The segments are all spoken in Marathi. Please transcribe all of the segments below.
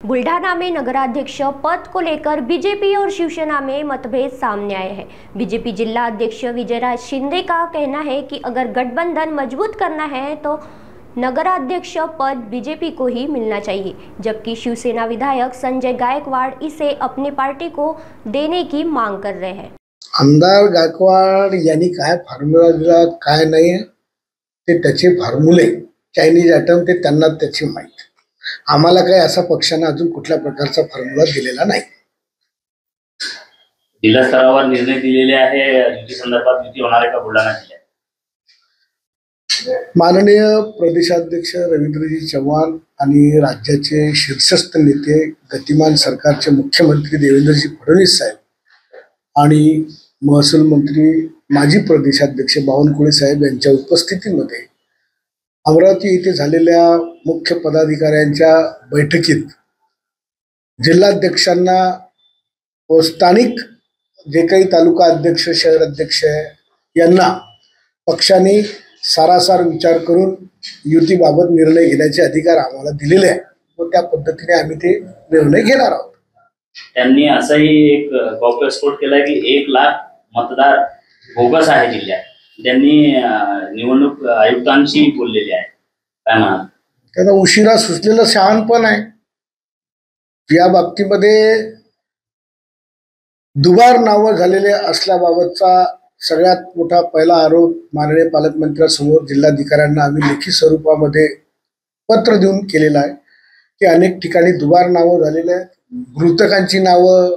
बुल्ढाना में नगराध्यक्ष पद को लेकर बीजेपी और शिवसेना में मतभेद सामने आए हैं। बीजेपी जिला अध्यक्ष विजयराज शिंदे का कहना है कि अगर गठबंधन मजबूत करना है तो नगराध्यक्ष पद बीजेपी को ही मिलना चाहिए, जबकि शिवसेना विधायक संजय गायकवाड़ इसे अपनी पार्टी को देने की मांग कर रहे हैं। आमदार गायकवाड़ यांनी काय फॉर्म्युला दिला काय नाही ते त्याचे फॉर्म्युले चायनीज आयटम ते त्यांना त्याची माहिती। आम्हाला काही असा पक्षाने अजून कुठल्या प्रकारचा फॉर्म्युला दिलेला नाही। जिल्हा स्तरावर निर्णय दिलेले आहे युती संदर्भात युती होणार आहे का बुलढाणा जिल्ह्यात? माननीय प्रदेशाध्यक्ष रवींद्रजी चव्हाण आणि राज्याचे शीर्षस्थ नेते गतिमान सरकारचे मुख्यमंत्री देवेंद्रजी फडणवीस साहेब आणि महसूल मंत्री माजी प्रदेशाध्यक्ष बावनकुळे साहेब यांच्या उपस्थितीमध्ये अमरावती येथे झालेल्या मुख्य पदाधिकाऱ्यांच्या बैठकीत जिल्हाध्यक्षांना व स्थानिक जे काही तालुका अध्यक्ष शहर अध्यक्ष यांना पक्षाने सारासार विचार करून युतीबाबत निर्णय घेण्याचे अधिकार आम्हाला दिलेले आहे व त्या पद्धतीने आम्ही ते निर्णय घेणार आहोत। त्यांनी असंही एक गौप्यस्फोट केला की 1 लाख मतदार बोगस आहे जिल्ह्यात। त्यांनी निवडणूक आयुक्तांशी बोललेले आहे, काय म्हणाल? त्याला उशिरा सुचलेलं शहाणपण आहे। या बाबतीमध्ये दुबार नाव झालेले असल्याबाबतचा सगळ्यात मोठा पहिला आरोप माननीय पालकमंत्र्यांसमोर जिल्हाधिकाऱ्यांना आम्ही लेखी स्वरूपामध्ये पत्र देऊन केलेला आहे की अनेक ठिकाणी दुबार नावं झालेले आहेत, मृतकांची नावं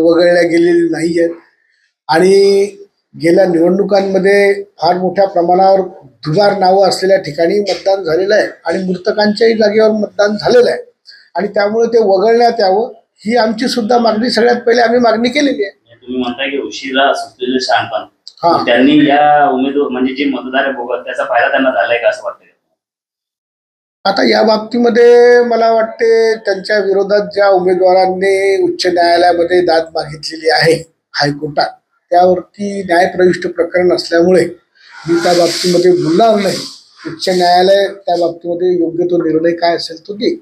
वगळल्या गेलेली नाही आहेत आणि गेल्या निवडणुकांमध्ये फार मोठ्या प्रमाणावर दुबार नावं असलेल्या ठिकाणी मतदान झालेलं आहे आणि मृतकांच्याही जागेवर मतदान झालेलं आहे आणि त्यामुळे ते वगळण्यात यावं ही आमची सुद्धा मागणी सगळ्यात पहिले आम्ही मागणी केलेली आहे। तुम्ही म्हणताय की उशिरा सुचलेलं शहाणपण, त्यांनी या उमेदवार म्हणजे जे मतदार आहे बोगस त्याचा फायदा त्यांना झालाय का असं वाटतंय? आता या बाबतीमध्ये मला वाटते त्यांच्या विरोधात ज्या उमेदवारांनी उच्च न्यायालयामध्ये दाद मागितलेली आहे हायकोर्टात, त्यावरती न्यायप्रविष्ट प्रकरण असल्यामुळे मी त्या बाबतीमध्ये बोलणार नाही। उच्च न्यायालय त्या बाबतीमध्ये योग्य तो निर्णय काय असेल तो देईल।